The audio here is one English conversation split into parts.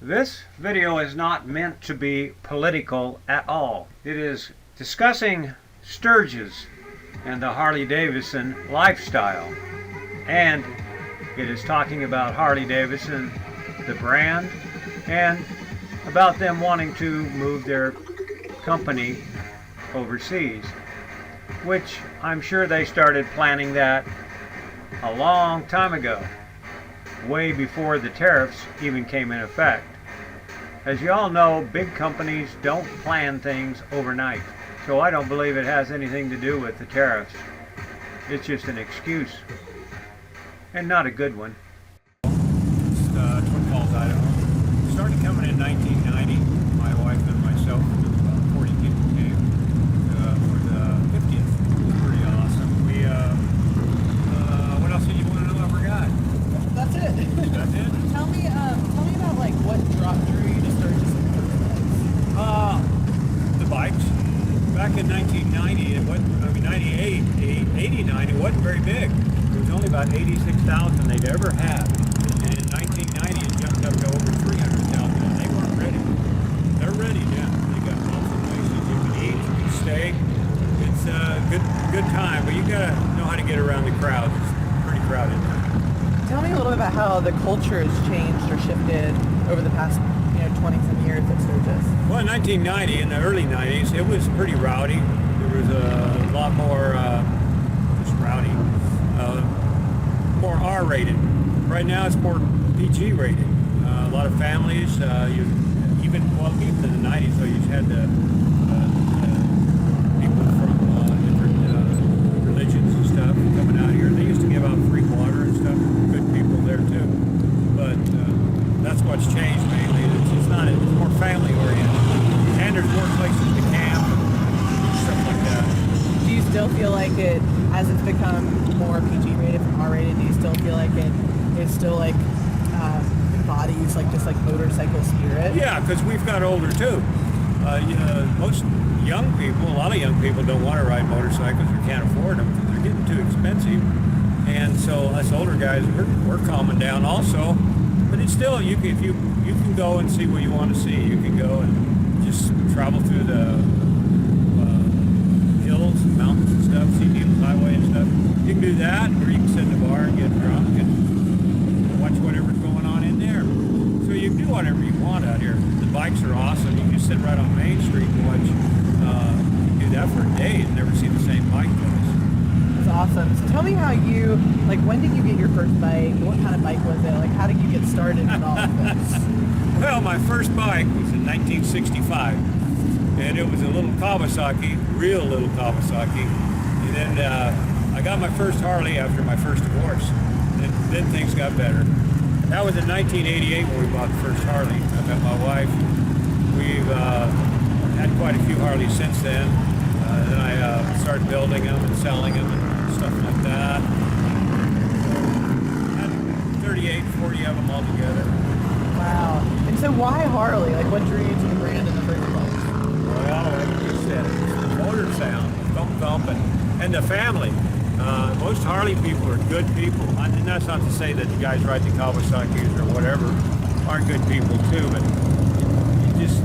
This video is not meant to be political at all. It is discussing Sturgis and the Harley-Davidson lifestyle. And it is talking about Harley-Davidson, the brand, and about them wanting to move their company overseas, which I'm sure they started planning that a long time ago, way before the tariffs even came in effect. As you all know, big companies don't plan things overnight, so I don't believe it has anything to do with the tariffs. It's just an excuse, and not a good one. It's Twin Falls, Idaho. Started coming in 1990. My wife and myself, about 40 people came for the 50th. It was pretty awesome. What else did you want to know I forgot? That's it. That's it? Tell me about like what drew you to Sturgis in the first place. The bikes. Back in 1990, 98, 89, it wasn't very big. It was only about 86,000 they'd ever had. And in 1990, it jumped up to over 300,000, and they weren't ready. They're ready now. They got lots of places you can eat, you can stay. It's a good time, but you gotta know how to get around the crowd. It's pretty crowded now. Tell me a little bit about how the culture has changed or shifted over the past 20-some years at Sturgis. Well, in 1990, in the early 90s, it was pretty rowdy. There was a lot more just rowdy, more R-rated. Right now, it's more PG rated. A lot of families, even in the 90s, so you had people from different religions and stuff coming out here. They used to give out free water and stuff. Good people there too. But that's what's changed mainly. It's more family oriented, and there's more places to camp and stuff like that. Do you still feel like as it's become more PG rated from R rated, do you still feel like it still embodies just like motorcycle spirit? Yeah, because we've got older too. Most young people, a lot of young people don't want to ride motorcycles or can't afford them because they're getting too expensive. And so us older guys, we're calming down also. But it's still, if you can go and see what you want to see. You can go and just travel through the hills and mountains and stuff, see Needles Highway and stuff. You can do that, or you can sit in the bar and get drunk and watch whatever's going on in there. So you can do whatever you want out here. The bikes are awesome. You can sit right on Main Street and watch. You do that for a day and never see the same bike place. That's awesome. So tell me how when did you get your first bike? What kind of bike was it? How did you get started in all of this? Well, my first bike was in 1965, and it was a little Kawasaki, real little Kawasaki. And then I got my first Harley after my first divorce, and then things got better. That was in 1988 when we bought the first Harley. I met my wife. We've had quite a few Harleys since then. Then I started building them and selling them and stuff like that. Had 38, 40 of them all together. Wow. And so why Harley? What drew you to the brand in the first place? Well, like you said, it's the motor sound, thump, and the family. Most Harley people are good people. And that's not to say that the guys riding Kawasaki's or whatever aren't good people too, but it's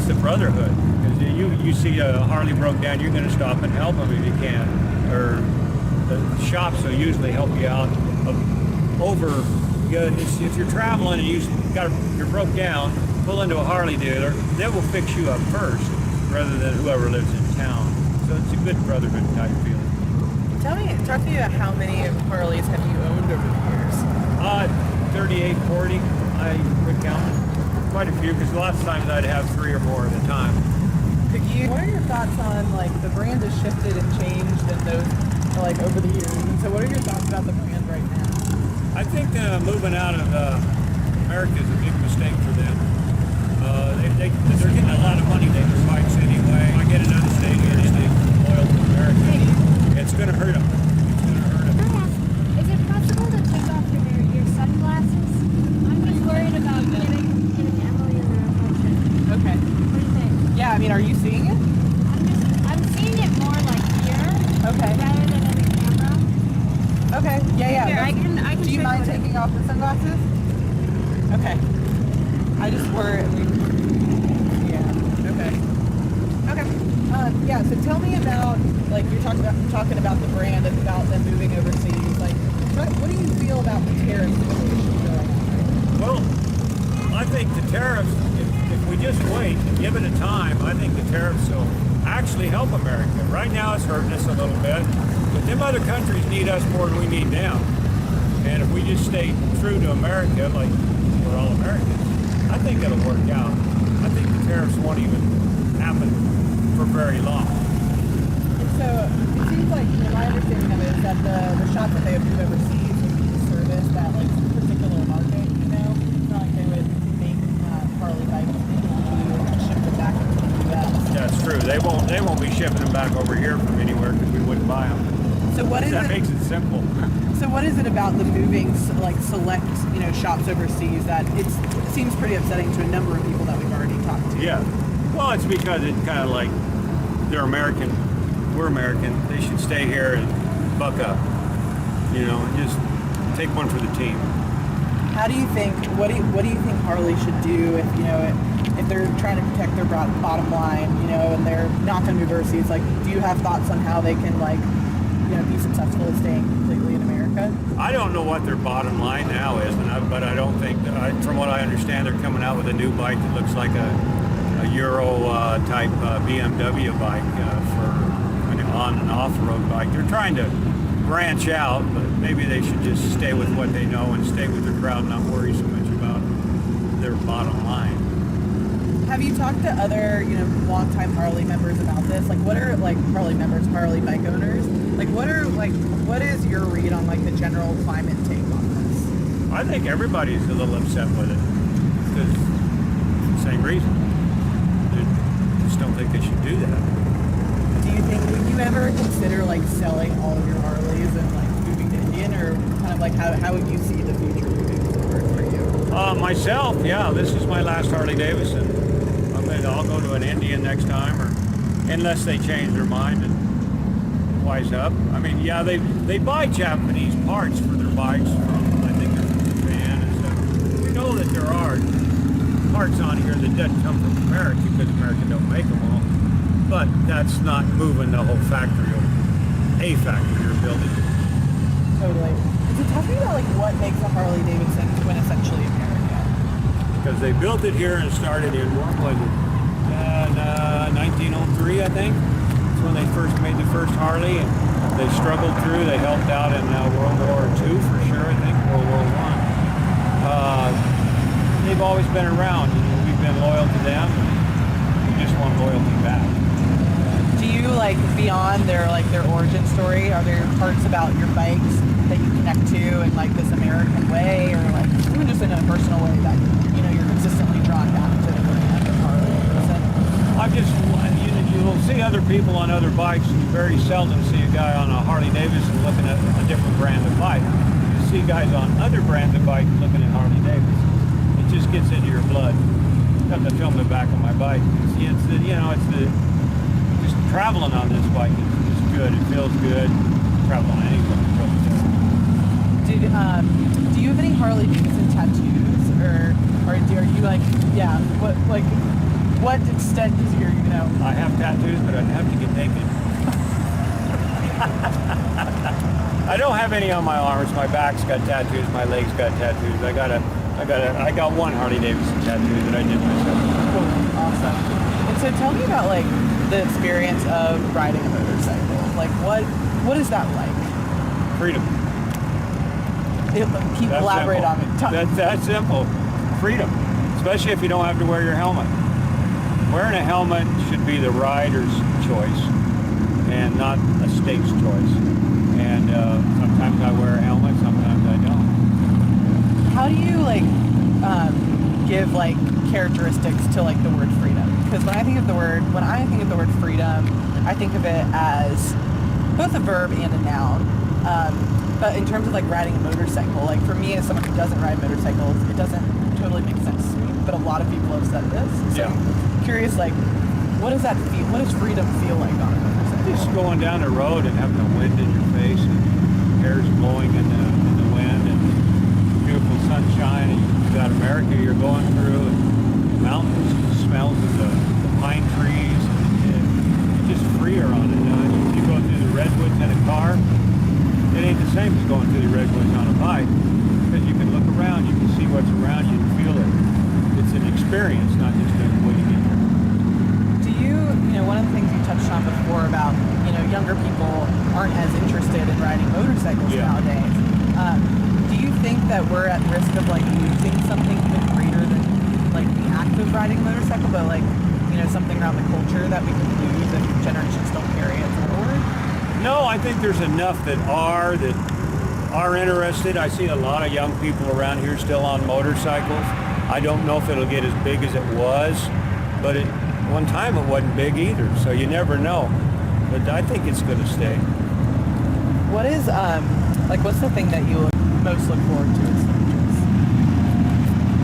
the brotherhood. Because you see a Harley broke down, you're going to stop and help them if you can. Or the shops will usually help you out if you're traveling and you're broke down, pull into a Harley dealer, they will fix you up first rather than whoever lives in town. So it's a good brotherhood type feeling. Talk to me about how many Harleys have you owned over the years? 38, 40. I would count quite a few because lots of times I'd have 3 or more at a time. What are your thoughts on the brand has shifted and changed and those over the years? And so what are your thoughts about the brand right now? I think moving out of America is a big mistake for them. They're getting a lot of money they their bikes anyway. I get another state here, they stay loyal to America. It's going to hurt them. It's going to hurt them. Is it possible to take off your sunglasses? I'm just worried about getting Emily in the reflection. Okay. What do you think? Yeah, are you seeing it? I'm seeing it more here. Okay. Rather than in the camera. Okay. Yeah. Here, I can Do you mind taking off the sunglasses? Okay. I I just worry. Yeah. Okay. Okay. Yeah. So tell me about, like, you're talking about the brand and about them moving overseas. Like, what do you feel about the tariff situation going on? Well, I think the tariffs, if we just wait and give it a time, I think the tariffs will actually help America. Right now it's hurting us a little bit, but them other countries need us more than we need them. And if we just stay true to America, like we're all Americans, I think it'll work out. I think the tariffs won't even happen for very long. And so it seems like, my understanding of it is that the shops that they would move overseas would be to service that, like, particular market, you know? It's not like they would make Harley bikes and ship them back into the U.S. That's true. They won't be shipping them back over here from anywhere because we wouldn't buy them. So what is That it? makes it simple. So what is it about the moving, like, select, shops overseas that it seems pretty upsetting to a number of people that we've already talked to? Yeah. Well, it's because it's kind of like they're American, we're American. They should stay here and buck up. And just take one for the team. How do you think? What do you think Harley should do if they're trying to protect their bottom line, and they're not going to move overseas? Like, do you have thoughts on how they can, like, be successful at staying completely in America? I don't know what their bottom line now is, but I don't think from what I understand, they're coming out with a new bike that looks like a Euro type BMW bike for an on and off road bike. They're trying to branch out, but maybe they should just stay with what they know and stay with their crowd, and not worry so much about their bottom line. Have you talked to other, longtime Harley members about this? Like, what are, like, Harley members, Harley bike owners? Like, what is your read on, like, the general climate take on this? I think everybody's a little upset with it because same reason. They just don't think they should do that. Do you think, would you ever consider, like, selling all of your Harleys and, like, moving to Indian, or kind of like how would you see the future moving forward for you? Myself, yeah, this is my last Harley-Davidson. I'll go to an Indian next time, or unless they change their mind and wise up. I mean, yeah, they buy Japanese parts for their bikes from, I think they're from Japan and stuff. We know that there are parts on here that doesn't come from America because America don't make them all. But that's not moving the whole factory, a factory you're building. Totally. So tell me about, like, what makes a Harley-Davidson quintessentially American? Because they built it here and started in, what was it, 1903, I think. That's when they first made the first Harley, and they struggled through. They helped out in World War II for sure, I think, World War I. They've always been around. We've been loyal to them, and we just want loyalty back. Do you, like, beyond their origin story, are there parts about your bikes that you connect to in, like, this American way, or, like, even just in a personal way that you're consistently drawn back to the brand, like a Harley-Davidson? You'll see other people on other bikes, and you very seldom see a guy on a Harley-Davidson looking at a different brand of bike. You see guys on other brands of bike looking at Harley-Davidson. It just gets into your blood. I have to film the back of my bike. Just traveling on this bike is good. It feels good. Travel on anything. Do you have any Harley-Davidson tattoos, or are you, like, yeah, what extent is your, I have tattoos, but I'd have to get naked. I don't have any on my arms. My back's got tattoos. My legs got tattoos. I got one Harley-Davidson tattoo that I did myself. Cool. Awesome. And so tell me about, like, the experience of riding a motorcycle. Like, what is that like? Freedom. Elaborate on it. That's simple. Freedom. Especially if you don't have to wear your helmet. Wearing a helmet should be the rider's choice and not a state's choice. And sometimes I wear a helmet, sometimes I don't. How do you, like, give, like, characteristics to, like, the word freedom? Because when I think of the word freedom, I think of it as both a verb and a noun. But in terms of, like, riding a motorcycle, like, for me as someone who doesn't ride motorcycles, it doesn't totally make sense to me. But a lot of people have said this. So I'm curious, like, what does that feel? What does freedom feel like on a motorcycle? Just going down the road and having the wind in your face and hair's blowing in the wind and beautiful sunshine, and you've got America you're going through, and times going through the redwoods on a bike, because you can look around, you can see what's around you and feel it. It's an experience, not just waiting in there. Do you know, one of the things you touched on before about, younger people aren't as interested in riding motorcycles nowadays. Do you think that we're at risk of like losing something even greater than like the act of riding a motorcycle, but like, something around the culture that we could lose if generations don't carry it forward? No, I think there's enough that are interested. I see a lot of young people around here still on motorcycles. I don't know if it'll get as big as it was, but one time it wasn't big either, so you never know. But I think it's going to stay. What is, what's the thing that you most look forward to?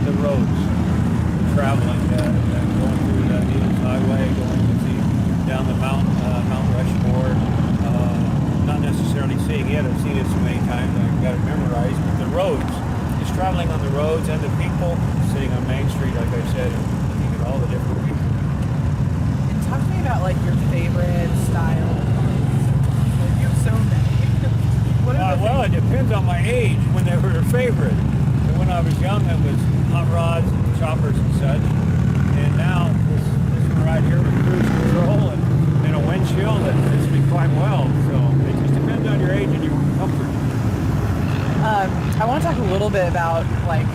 The roads, the traveling, going through the Needles Highway, going to see down the Mount Rushmore. Not necessarily seeing it. I've seen it so many times I've got it memorized. But the roads, just traveling on the roads, and the people sitting on Main Street, like I said, and looking at all the different people. And talk to me about like your favorite style. Like, you have so many. What are Well, it depends on my age when they were their favorite. But when I was young, it was hot rods and choppers and such. And now this one right here with cruise control and a windshield, and fits me quite well. So it just depends on your age and your comfort. I want to talk a little bit about like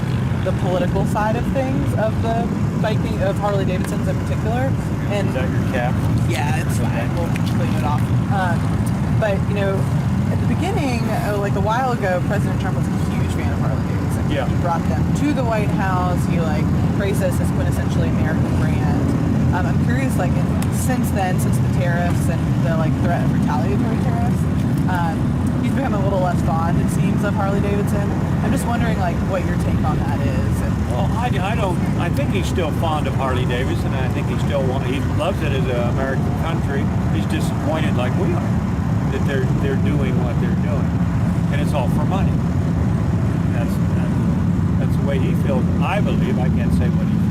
the political side of things of the biking of Harley-Davidsons in particular. And Is that your cap? yeah, it's fine. We'll clean it off. But at the beginning, like a while ago, President Trump was a huge fan of Harley-Davidson. Yeah. He brought them to the White House. He praised us as quintessentially American brand. I'm curious, since then, since the tariffs and the threat of retaliatory tariffs, he's become a little less fond, it seems, of Harley-Davidson. I'm just wondering, what your take on that is. Well, I think he's still fond of Harley-Davidson, and I think he loves it as an American country. He's disappointed, like we are, that they're doing what they're doing, and it's all for money. That's the way he feels. I believe. I can't say what he feels.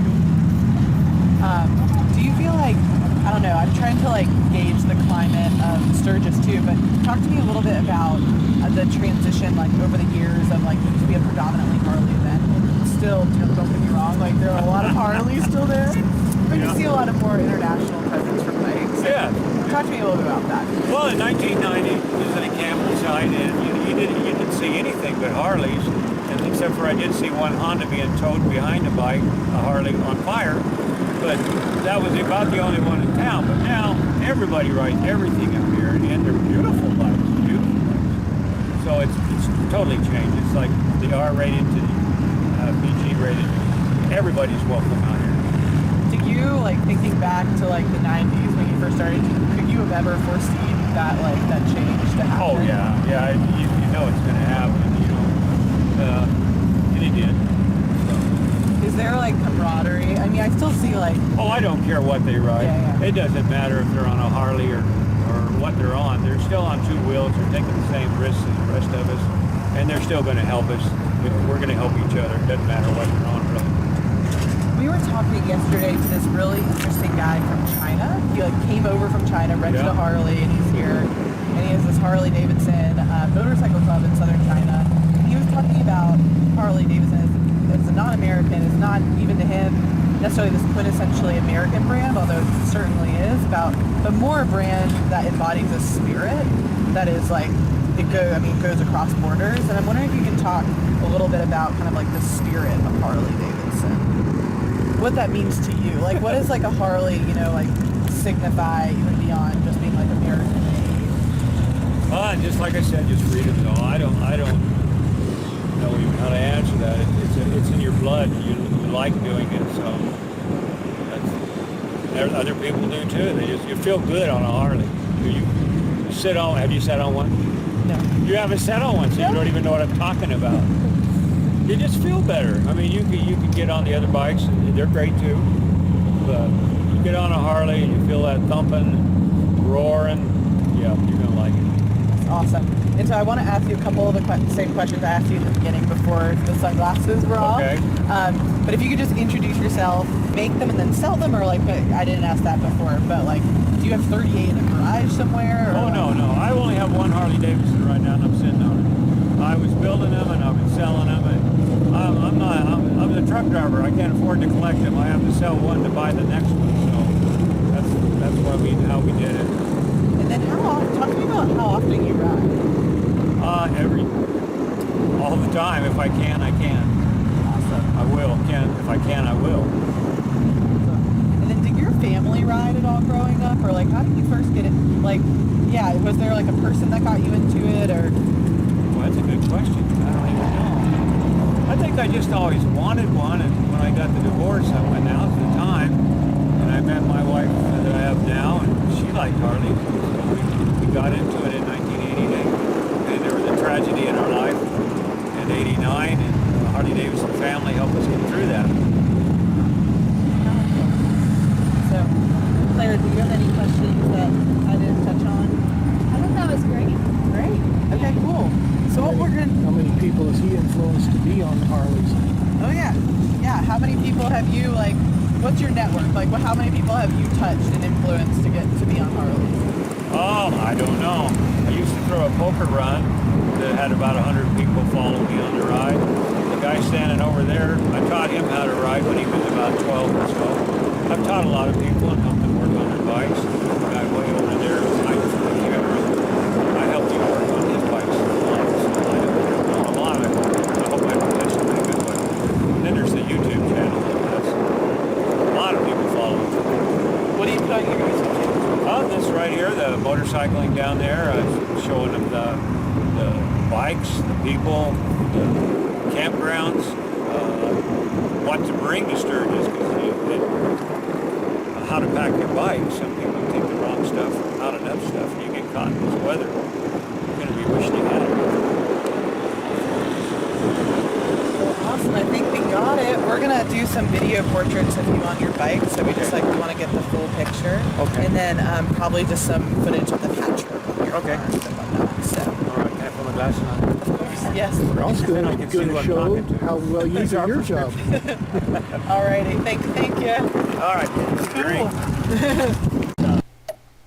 Do you feel I don't know, I'm trying to gauge the climate of Sturgis too, but talk to me a little bit about the transition over the years of it used to be a predominantly Harley event. Still, don't get me wrong, there are a lot of Harleys still there, but you see a lot of more international presence from bikes. Yeah. Talk to me a little bit about that. Well, in 1990, it was in a campsite, and you didn't see anything but Harleys, and except for I did see one Honda being towed behind a bike, a Harley on fire. But that was about the only one in town. But now everybody rides everything out here, and they're beautiful bikes, beautiful bikes. So it's totally changed. It's like the R-rated to the PG rated. Everybody's welcome out here. Do you thinking back to the 90s when you first started? Could you have ever foreseen that that change to happen? Oh yeah. You know it's going to happen. And it did. Is there camaraderie? I mean, I still see Oh, I don't care what they ride. Yeah. It doesn't matter if they're on a Harley or what they're on. They're still on two wheels. They're taking the same risks as the rest of us, and they're still going to help us. We're going to help each other. It doesn't matter what they're on, really. We were talking yesterday to this really interesting guy from China. He came over from China, rented a Harley, and he's here. And he has this Harley-Davidson motorcycle club in southern China. And he was talking about Harley-Davidson as a non-American, is not even to him necessarily this quintessentially American brand, although it certainly is, but more a brand that embodies a spirit that is goes across borders. And I'm wondering if you can talk a little bit about kind of the spirit of Harley-Davidson. What that means to you. What does a Harley, signify even beyond just being American made? Well, just like I said, just freedom. So I don't know even how to answer that. It's in your blood. You like doing it, so other people do too. You feel good on a Harley. You sit on. Have you sat on one? No. You haven't sat on one, so you don't even know what I'm talking about. You just feel better. I mean, you can get on the other bikes, and they're great too. But you get on a Harley, and you feel that thumping, roaring. Yeah, you're gonna like it. Awesome. And so I want to ask you a couple of the same questions I asked you in the beginning before the sunglasses were off. Okay. But if you could just introduce yourself, make them, and then sell them, or I didn't ask that before, but do you have 38 in a garage somewhere? Or Oh no, I only have one Harley-Davidson right now, and I'm sitting on it. I was building them and I was selling them, and I'm the truck driver. I can't afford to collect them. I have to sell one to buy the next one. So that's how we did it. And then talk to me about how often you ride. All the time. If I can, I can. Awesome. I will. If I can, I will. And then did your family ride at all growing up? Or like how did you first get it? Like, yeah, was there like a person that got you into it or? Well, that's a good question. I don't even know. I think I just always wanted one, and when I got the divorce, I went out at the time, and I met my wife that I have now, and she liked Harley. So we got into it in 1988, and there was a tragedy in our life in '89, and the Harley-Davidson family helped us get through that. So, Claire, do you have any questions that I didn't touch on? I thought that was great. Great. Okay, cool. So what we're gonna? How many people has he influenced to be on Harleys? Oh yeah, yeah. How many people have you like? What's your network like? How many people have you touched and influenced to get to be on Harleys? Oh, I don't know. I used to throw a poker run that had about 100 people follow me on the ride. The guy standing over there, I taught him how to ride when he was about 12 or so. I've taught a lot of people and helped them work on their bikes. The guy way over there is hiding from the camera. I helped him work on his bikes. So I know a lot of it. I hope I can touch something good. But then there's the YouTube channel. A lot of people follow it. What do you put on your YouTube channel? This right here, the motorcycling down there, showing them the bikes, the people, the campgrounds, what to bring to Sturgis, how to pack your bike. Some people take the wrong stuff, not enough stuff, and you get caught in this weather. You're going to be wishing you had it. Awesome, I think we got it. We're gonna do some video portraits of you on your bike, so we just want to get the full picture. Okay. And then probably just some footage of the patchwork on your Okay. arms and whatnot. So, All right, can I put my glasses on? of course, yes. We're also Then I going can see to what I'm show talking to. how well you do your job. Alrighty, thank you. All right, great.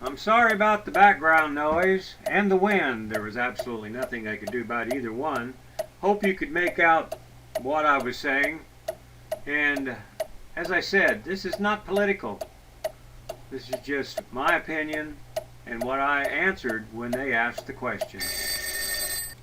I'm sorry about the background noise and the wind. There was absolutely nothing I could do about either one. Hope you could make out what I was saying. And as I said, this is not political. This is just my opinion and what I answered when they asked the question.